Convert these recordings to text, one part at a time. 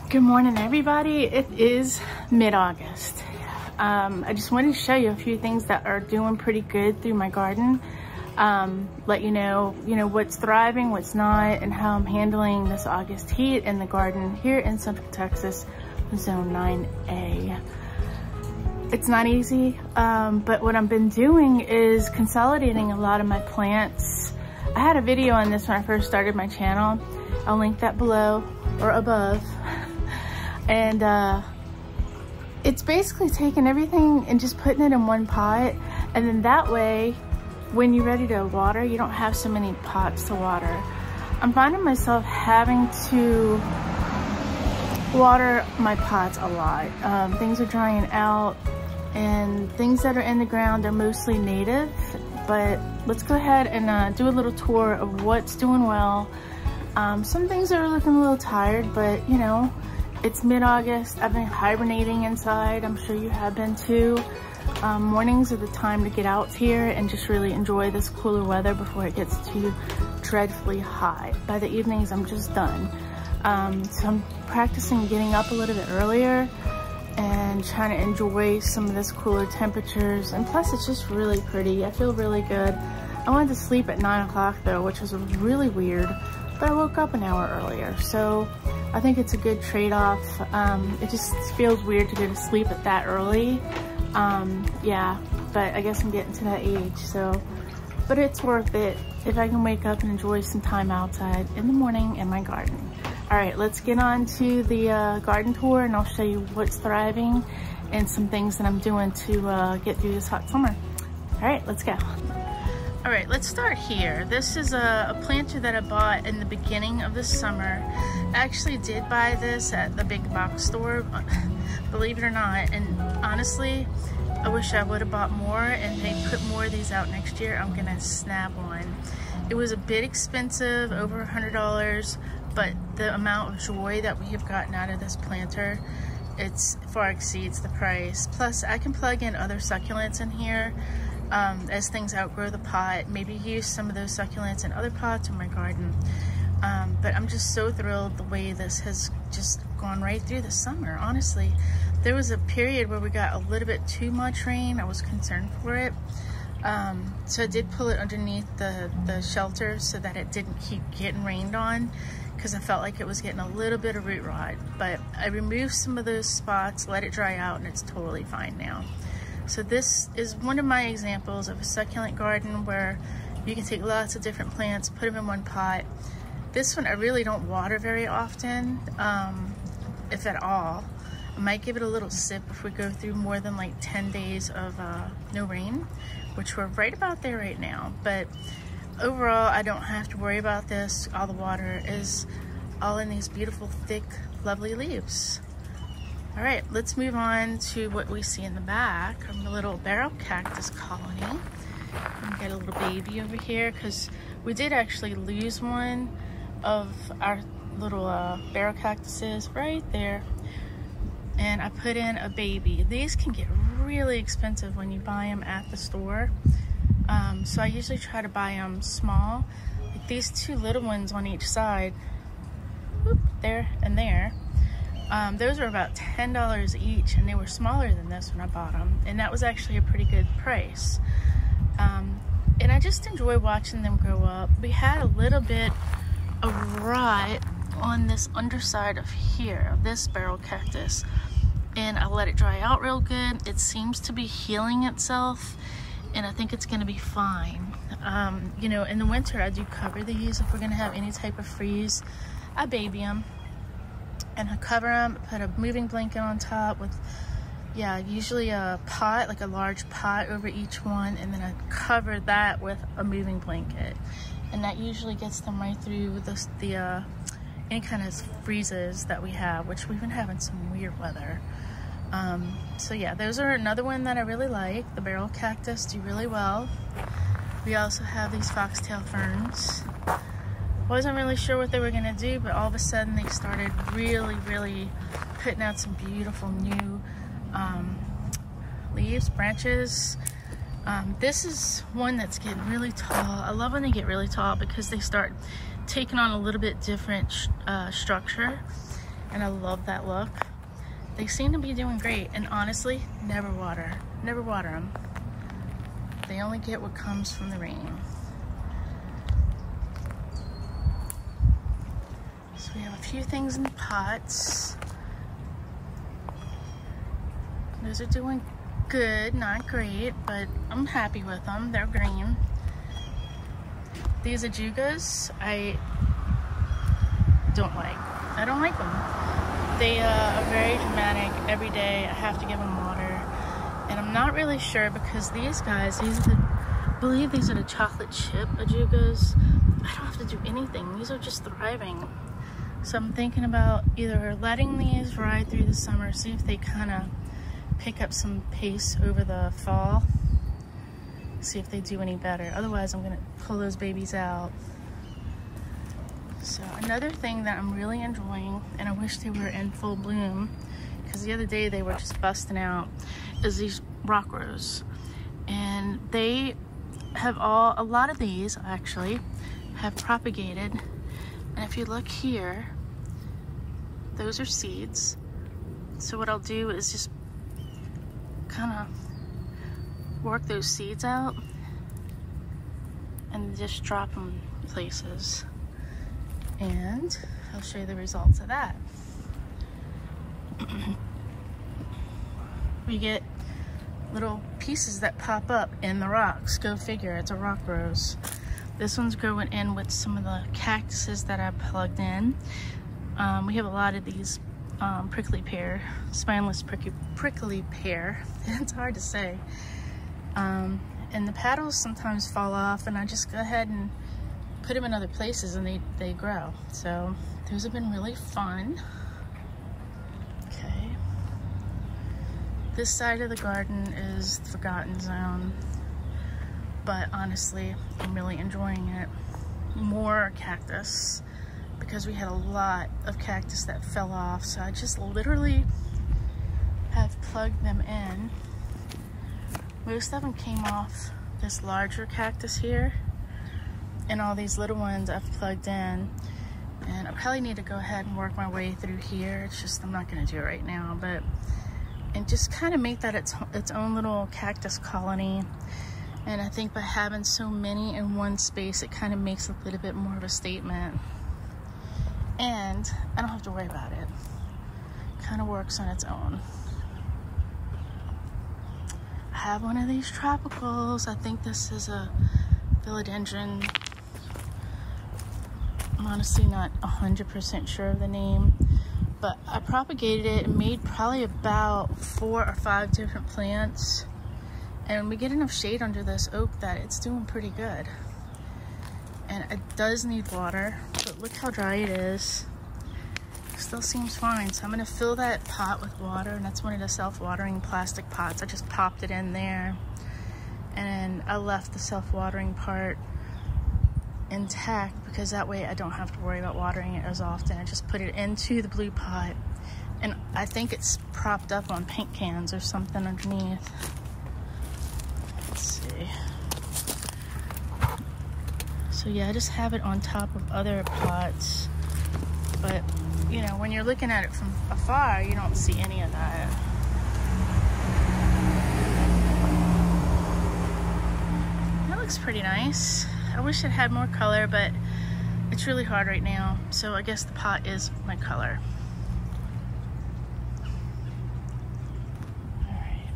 Good morning, everybody. It is mid-August. I just wanted to show you a few things that are doing pretty good through my garden. Let you know what's thriving, what's not, and how I'm handling this August heat in the garden here in Central Texas, Zone 9A. It's not easy, but what I've been doing is consolidating a lot of my plants. I had a video on this when I first started my channel. I'll link that below or above. And it's basically taking everything and just putting it in one pot, and then that way when you're ready to water, you don't have so many pots to water. I'm finding myself having to water my pots a lot. Things are drying out, and things that are in the ground are mostly native, but let's go ahead and do a little tour of what's doing well. Some things are looking a little tired, but you know, it's mid-August. I've been hibernating inside. I'm sure you have been too. Mornings are the time to get out here and just really enjoy this cooler weather before it gets too dreadfully hot. By the evenings, I'm just done. So I'm practicing getting up a little bit earlier and trying to enjoy some of this cooler temperatures. And plus, it's just really pretty. I feel really good. I wanted to sleep at 9 o'clock though, which was really weird, but I woke up an hour earlier. So I think it's a good trade-off. It just feels weird to go to sleep at that early. Yeah, but I guess I'm getting to that age, so, but it's worth it if I can wake up and enjoy some time outside in the morning in my garden. All right, let's get on to the garden tour, and I'll show you what's thriving and some things that I'm doing to get through this hot summer. All right, let's go. All right, let's start here. This is a planter that I bought in the beginning of the summer. I actually did buy this at the big box store, believe it or not, and honestly, I wish I would have bought more and they put more of these out next year. I'm gonna snap one. It was a bit expensive, over $100, but the amount of joy that we have gotten out of this planter, it's far exceeds the price. Plus, I can plug in other succulents in here as things outgrow the pot, maybe use some of those succulents in other pots in my garden. But I'm just so thrilled the way this has just gone right through the summer, honestly. There was a period where we got a little bit too much rain. I was concerned for it. So I did pull it underneath the shelter so that it didn't keep getting rained on, because I felt like it was getting a little bit of root rot. But I removed some of those spots, let it dry out, and it's totally fine now. So this is one of my examples of a succulent garden where you can take lots of different plants, put them in one pot. This one I really don't water very often, if at all. I might give it a little sip if we go through more than like 10 days of no rain, which we're right about there right now. But overall, I don't have to worry about this. All the water is all in these beautiful, thick, lovely leaves. All right, let's move on to what we see in the back, our little barrel cactus colony. And get a little baby over here, because we did actually lose one of our little barrel cactuses right there. And I put in a baby. These can get really expensive when you buy them at the store. So I usually try to buy them small. Like these two little ones on each side, whoop, there and there. Those were about $10 each, and they were smaller than this when I bought them, and that was actually a pretty good price. And I just enjoy watching them grow up. We had a little bit of rot on this underside of here, of this barrel cactus, and I let it dry out real good. It seems to be healing itself, and I think it's gonna be fine. You know, in the winter I do cover these if we're gonna have any type of freeze. I baby them and I cover them, put a moving blanket on top with, yeah, usually a pot, like a large pot over each one, and then I cover that with a moving blanket, and that usually gets them right through the any kind of freezes that we have, which we've been having some weird weather. So yeah, those are another one that I really like. The barrel cactus do really well. We also have these foxtail ferns. Wasn't really sure what they were gonna do, but all of a sudden they started really putting out some beautiful new leaves, branches. This is one that's getting really tall. I love when they get really tall because they start taking on a little bit different structure. and I love that look. They seem to be doing great, and honestly, never water them. They only get what comes from the rain. So we have a few things in the pots. Those are doing good, not great, but I'm happy with them. They're green. These ajugas, I don't like. I don't like them. They are very dramatic. Every day I have to give them water. And I'm not really sure because these guys, I believe these are the chocolate chip ajugas. I don't have to do anything. These are just thriving. So I'm thinking about either letting these ride through the summer, see if they kind of pick up some pace over the fall, see if they do any better. Otherwise, I'm gonna pull those babies out. So another thing that I'm really enjoying, and I wish they were in full bloom, because the other day they were just busting out, is these rock rose. And they have a lot of these actually have propagated. And if you look here, those are seeds. So what I'll do is just kind of work those seeds out and just drop them places. And I'll show you the results of that. We get little pieces that pop up in the rocks. Go figure, it's a rock rose. This one's growing in with some of the cactuses that I plugged in. We have a lot of these prickly pear, spineless prickly pear. It's hard to say. And the petals sometimes fall off, and I just go ahead and put them in other places and they grow. So those have been really fun. Okay. This side of the garden is the forgotten zone, but honestly, I'm really enjoying it. More cactus, because we had a lot of cactus that fell off. So I just literally have plugged them in. Most of them came off this larger cactus here, and all these little ones I've plugged in. And I probably need to go ahead and work my way through here. It's just, I'm not gonna do it right now, but, and just kind of make that its own little cactus colony. And I think by having so many in one space, it kind of makes a little bit more of a statement. And I don't have to worry about it. Kind of works on its own. I have one of these tropicals. I think this is a philodendron. I'm honestly not 100% sure of the name, but I propagated it and made probably about 4 or 5 different plants. And we get enough shade under this oak that it's doing pretty good. And it does need water, but look how dry it is. It still seems fine. So I'm gonna fill that pot with water, and that's one of the self-watering plastic pots. I just popped it in there, and I left the self-watering part intact because that way I don't have to worry about watering it as often. I just put it into the blue pot, and I think it's propped up on paint cans or something underneath. Let's see. So yeah, I just have it on top of other pots, but you know, when you're looking at it from afar, you don't see any of that. That looks pretty nice. I wish it had more color, but it's really hard right now, so I guess the pot is my color. Alright.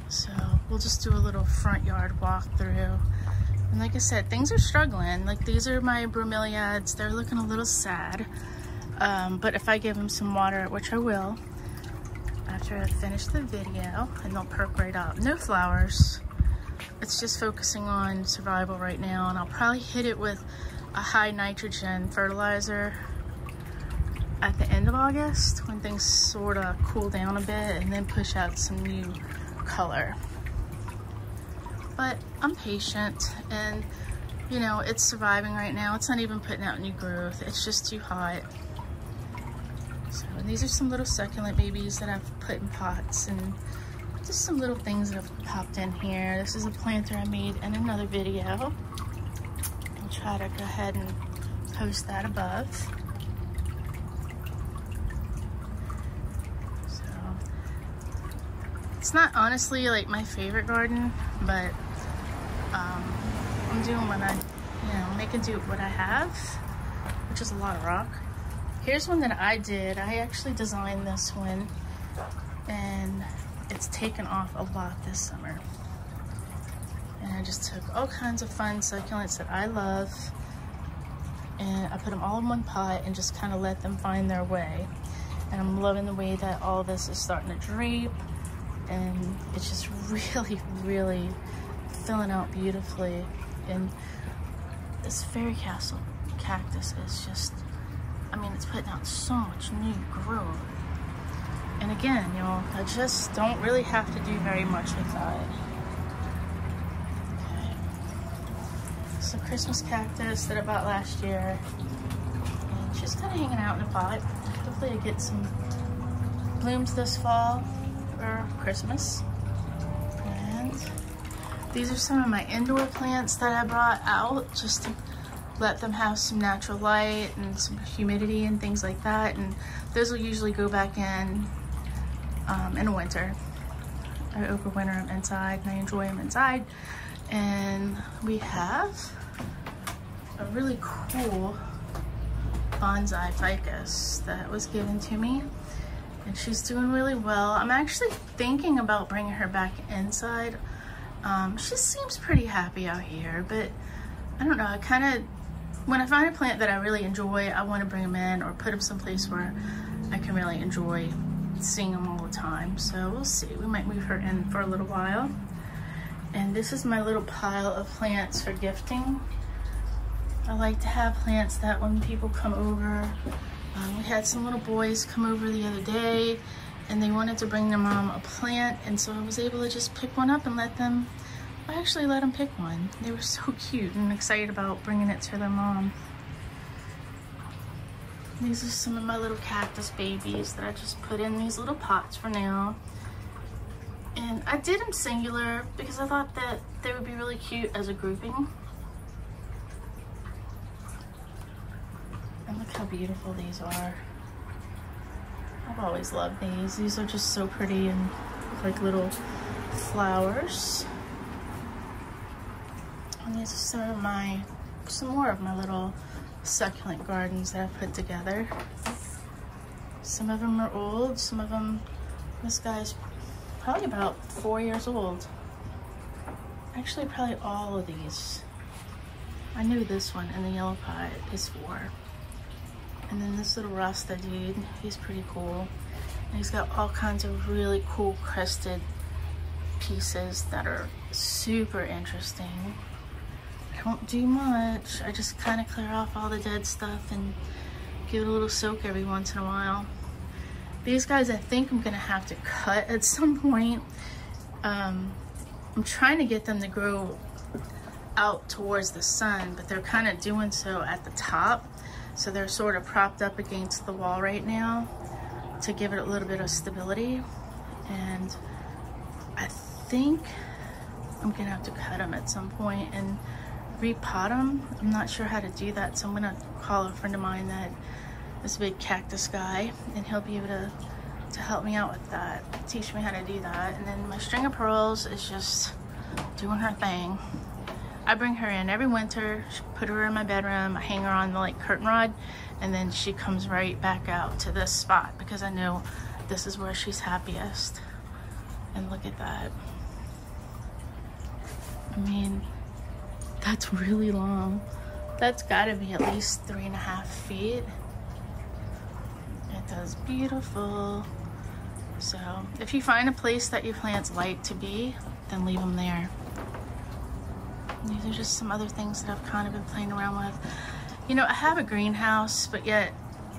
So we'll just do a little front yard walkthrough. And like I said, things are struggling. Like, these are my bromeliads. They're looking a little sad. But if I give them some water, which I will, after I finish the video, and they'll perk right up. No flowers. It's just focusing on survival right now, and I'll probably hit it with a high nitrogen fertilizer at the end of August when things sort of cool down a bit, and then push out some new color. But I'm patient, and you know, it's surviving right now. It's not even putting out new growth. It's just too hot. So these are some little succulent babies that I've put in pots, and just some little things that have popped in here. This is a planter I made in another video. I'll try to go ahead and post that above. It's not honestly like my favorite garden, but I'm doing what I, making do what I have, which is a lot of rock. Here's one that I did. I actually designed this one, and it's taken off a lot this summer. And I just took all kinds of fun succulents that I love, and I put them all in one pot and just kind of let them find their way. And I'm loving the way that all this is starting to drape, and it's just really, really filling out beautifully. And this fairy castle cactus is just, I mean, it's putting out so much new growth. And again, you know, I just don't really have to do very much with that. Okay. Some Christmas cactus that I bought last year. And just kind of hanging out in a pot. Hopefully I get some blooms this fall for Christmas. And these are some of my indoor plants that I brought out just to let them have some natural light and some humidity and things like that. And those will usually go back in the winter. I overwinter them inside and I enjoy them inside. And we have a really cool bonsai ficus that was given to me, and she's doing really well. I'm actually thinking about bringing her back inside. She seems pretty happy out here, but I don't know, I kind of, when I find a plant that I really enjoy, I want to bring them in or put them someplace where I can really enjoy seeing them all the time. So we'll see, we might move her in for a little while. And this is my little pile of plants for gifting. I like to have plants that when people come over, we had some little boys come over the other day and they wanted to bring their mom a plant, and so I was able to just pick one up and let them pick one. They were so cute and excited about bringing it to their mom. These are some of my little cactus babies that I just put in these little pots for now. And I did them singular because I thought that they would be really cute as a grouping. And look how beautiful these are. I've always loved these. These are just so pretty and like little flowers. And these are some more of my little succulent gardens that I've put together. Some of them are old, some of them, this guy's probably about 4 years old. Actually, probably all of these. I knew this one in the yellow pot is 4. And then this little Rasta dude, he's pretty cool. And he's got all kinds of really cool crested pieces that are super interesting. I don't do much. I just kind of clear off all the dead stuff and give it a little soak every once in a while. These guys, I think I'm gonna have to cut at some point. I'm trying to get them to grow out towards the sun, but they're kind of doing so at the top. So they're sort of propped up against the wall right now to give it a little bit of stability. And I think I'm gonna have to cut them at some point and repot them. I'm not sure how to do that, so I'm gonna call a friend of mine that is a big cactus guy, and he'll be able to help me out with that, teach me how to do that. And then my string of pearls is just doing her thing. I bring her in every winter, put her in my bedroom, I hang her on the like curtain rod, and then she comes right back out to this spot because I know this is where she's happiest. And look at that. I mean, that's really long. That's gotta be at least 3.5 feet. It does beautiful. So if you find a place that your plants like to be, then leave them there. These are just some other things that I've kind of been playing around with. You know, I have a greenhouse, but yet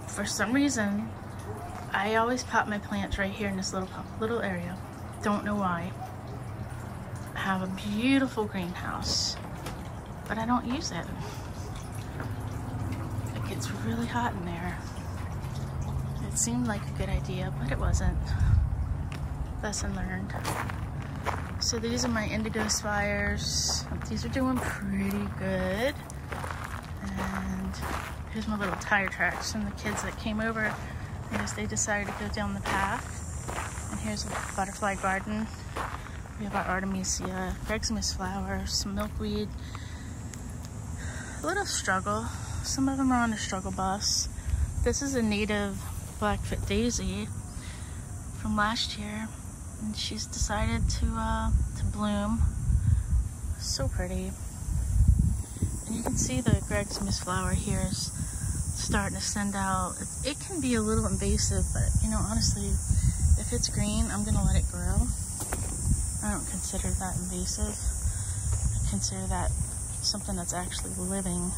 for some reason, I always pop my plants right here in this little area. Don't know why. I have a beautiful greenhouse, but I don't use it. It gets really hot in there. It seemed like a good idea, but it wasn't. Lesson learned. So these are my indigo spires. These are doing pretty good. And here's my little tire tracks from the kids that came over. I guess they decided to go down the path. And here's a butterfly garden. We have our Artemisia, Greg's Miss flowers, some milkweed. A little struggle. Some of them are on the struggle bus. This is a native Blackfoot daisy from last year, and she's decided to bloom. So pretty. And you can see the Greg's Miss flower here is starting to send out. It can be a little invasive, but you know, honestly, if it's green, I'm gonna let it grow. I don't consider that invasive. I consider that something that's actually living.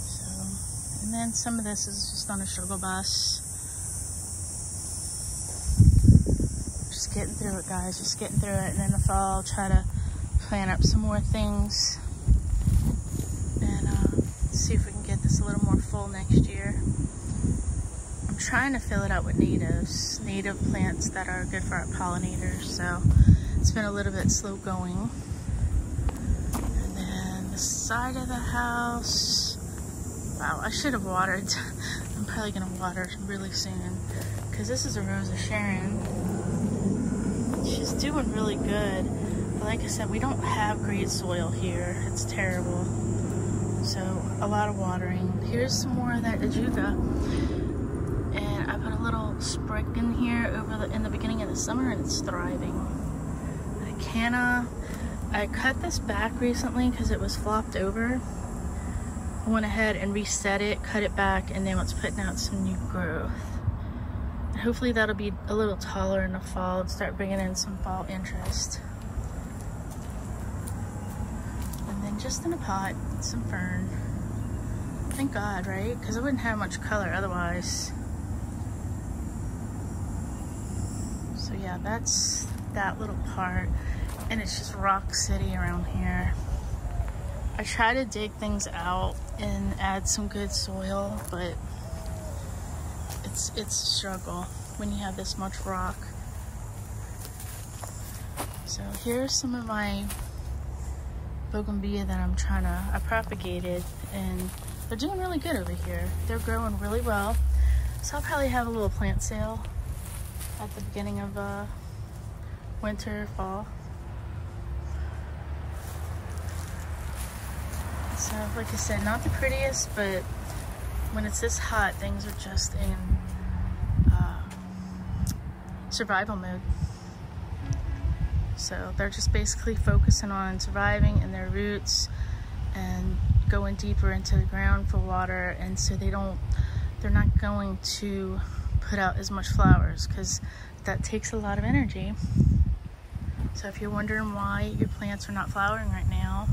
So, and then some of this is just on a struggle bus. Just getting through it, guys, just getting through it. And in the fall, I'll try to plant up some more things and see if we can get this a little more full next year. I'm trying to fill it out with native plants that are good for our pollinators, so it's been a little bit slow going. And then the side of the house, wow, I should have watered. I'm probably gonna water really soon because this is a Rose of Sharon. She's doing really good, but like I said, we don't have great soil here. It's terrible. So a lot of watering. Here's some more of that ajuga, and I put a little sprig in here in the beginning of the summer, and it's thriving. The canna, I cut this back recently because it was flopped over. I went ahead and reset it, cut it back, and now it's putting out some new growth. And hopefully that'll be a little taller in the fall and start bringing in some fall interest. Just in a pot, some fern. Thank God, right? Because it wouldn't have much color otherwise. So yeah, that's that little part. And it's just rock city around here. I try to dig things out and add some good soil, but it's a struggle when you have this much rock. So here's some of my bougainvillea that I propagated, and they're doing really good over here. They're growing really well. So I'll probably have a little plant sale at the beginning of winter, fall. So like I said, not the prettiest, but when it's this hot, things are just in survival mode. So they're just basically focusing on surviving in their roots and going deeper into the ground for water, and so they're not going to put out as much flowers because that takes a lot of energy. So if you're wondering why your plants are not flowering right now,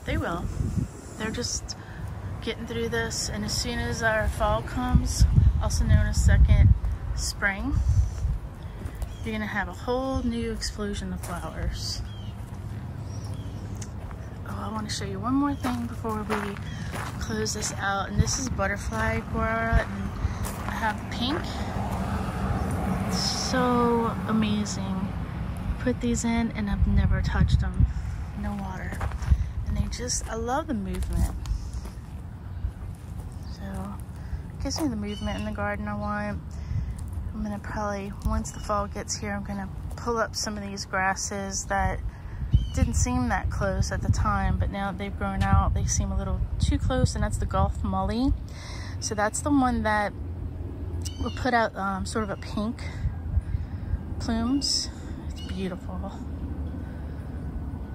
they will. They're just getting through this, and as soon as our fall comes, also known as second spring, you're gonna have a whole new explosion of flowers. Oh, I want to show you one more thing before we close this out, and this is butterfly guara, and I have pink. It's so amazing. Put these in, and I've never touched them. No water, and I love the movement. So, gives me the movement in the garden I want. I'm gonna probably, once the fall gets here, I'm gonna pull up some of these grasses that didn't seem that close at the time, but now that they've grown out, they seem a little too close, and that's the Gulf Mully. So that's the one that will put out sort of a pink plumes. It's beautiful.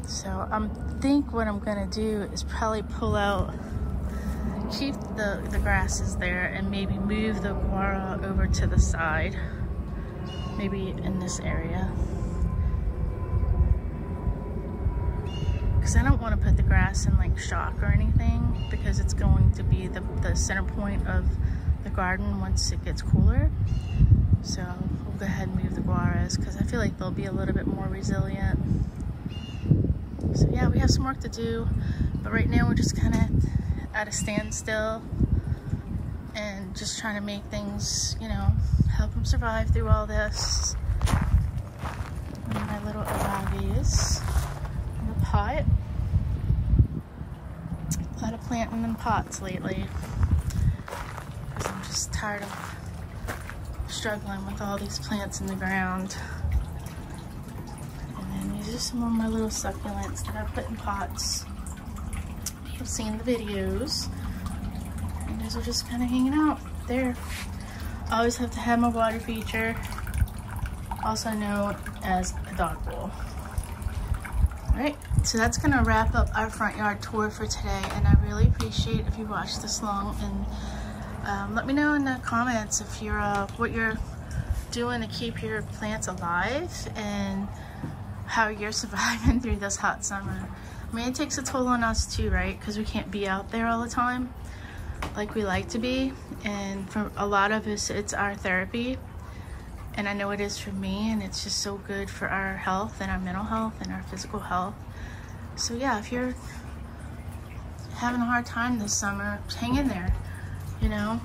So I think what I'm gonna do is probably pull out, keep the grasses there, and maybe move the guara over to the side, maybe in this area, because I don't want to put the grass in like shock or anything, because it's going to be the center point of the garden once it gets cooler. So we'll go ahead and move the guaras because I feel like they'll be a little bit more resilient. So yeah, we have some work to do, but right now we're just kind of at a standstill and just trying to make things, you know, help them survive through all this. And my little agaves in the pot. A lot of planting in pots lately because I'm just tired of struggling with all these plants in the ground. And then these are some of my little succulents that I put in pots. You've seen the videos. And those are just kind of hanging out there. I always have to have my water feature, also known as a dog bowl. Alright, so that's gonna wrap up our front yard tour for today, and I really appreciate if you watched this long, and let me know in the comments if you're what you're doing to keep your plants alive and how you're surviving through this hot summer. I mean, it takes a toll on us too, right? Because we can't be out there all the time like we like to be, and for a lot of us it's our therapy, and I know it is for me, and it's just so good for our health and our mental health and our physical health. So yeah, if you're having a hard time this summer, hang in there. You know,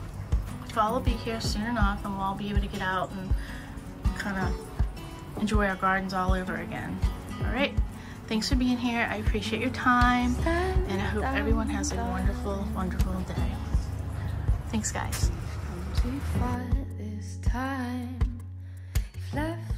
fall will be here soon enough, and we'll all be able to get out and kind of enjoy our gardens all over again. All right, thanks for being here. I appreciate your time, and I hope everyone has a wonderful, wonderful day. Thanks, guys. Too far this time. You've left